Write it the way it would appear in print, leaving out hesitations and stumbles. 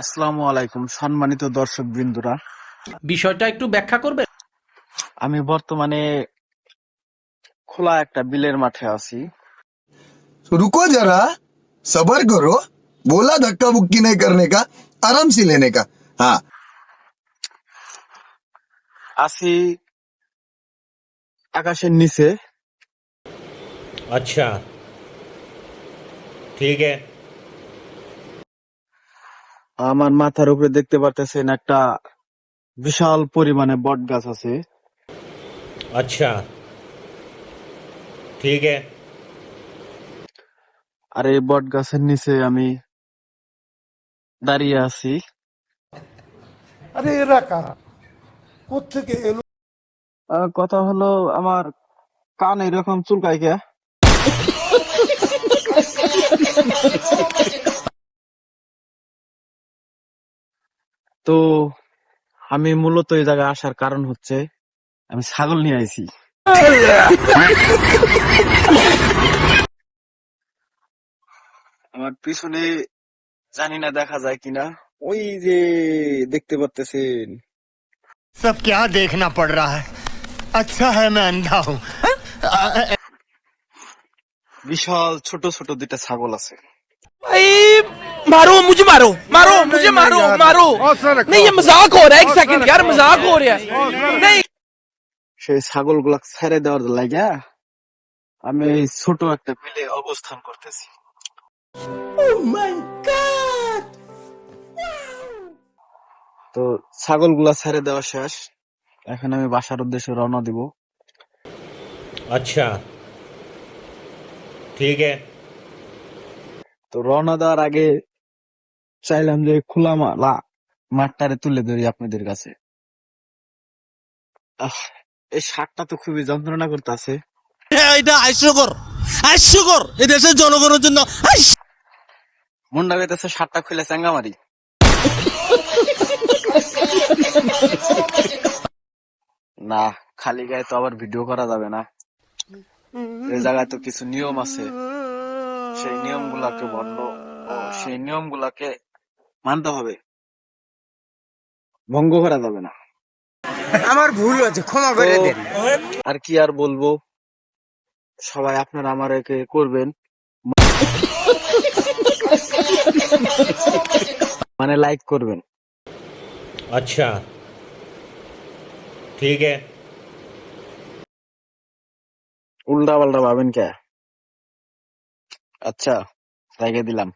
আসসালামু আলাইকুম সম্মানিত দর্শক বিন্দুরা, বিষয়টা একটু ব্যাখ্যা করবে। আমি বর্তমানে খোলা একটা বিলের মাঠে আছি। रुको जरा सबर करो। बोला धक्का बुक्की नहीं करने का, आराम से लेने का। हाँ আছি আকাশের নিচে। अच्छा ठीक है। আমার মাথার উপরে দেখতে পারতেছেন একটা বিশাল পরিমাণে বট গাছ আছে। अच्छा ठीक है। আর এই বট গাছের নিচে আমি দাঁড়িয়ে আছি। আরে এরা কারা, কোত্থেকে এলো? কথা হলো, আমার কান এরকম চুলকায় কে? তো আমি মূলত এই জায়গায় আসার কারণ হচ্ছে আমি ছাগল নিয়ে আইছি। আমার পিছনে জানি না দেখা যায় কিনা, ওই যে দেখতে পারতেছেন सब क्या देखना पड़ रहा है। अच्छा है मैं अंधा हूँ। বিশাল ছোট ছোট দুইটা ছাগল আছে। भाई मारो मुझे, मारो मारो मुझे, मारो मारो। नहीं ये मजाक हो रहा है, एक सेकंड यार, मजाक हो रहा है। नहीं সেই ছাগল গুলা ছেড়ে দেওয়ার লাগা আমি এই ছোট একটা বিলে অবস্থান করতেছি। তো ছাগল গুলা ছেড়ে দেওয়া শেষ, এখন আমি বাসার উদ্দেশ্যে রওনা দিব। अच्छा ठीक है। তো রওনা দেওয়ার আগে চাইলাম যে খোলা মাঠটারে তুলে ধরি আপনাদের কাছে। এই শাকটা তো খুবই যন্ত্রণা করতেছে। এটা হাস্যকর, হাস্যকর এই দেশের জনগণের জন্য। মনটা পেতেছে শাকটা খুলে চাঙ্গা মারি। না, খালি গায়ে তো আবার ভিডিও করা যাবে না। এই জায়গায় তো কিছু নিয়ম আছে, সেই নিয়মগুলাকে মানতে হবে, ভঙ্গ করা যাবে না। আমার ভুল হয়েছে, ক্ষমা করে দেন। আর কি আর বলবো, সবাই আপনারা আমার একে করবেন, মানে লাইক করবেন। अच्छा ठीक है। উল্টা পাল্টা ভাবেন কে? আচ্ছা, রেখে দিলাম।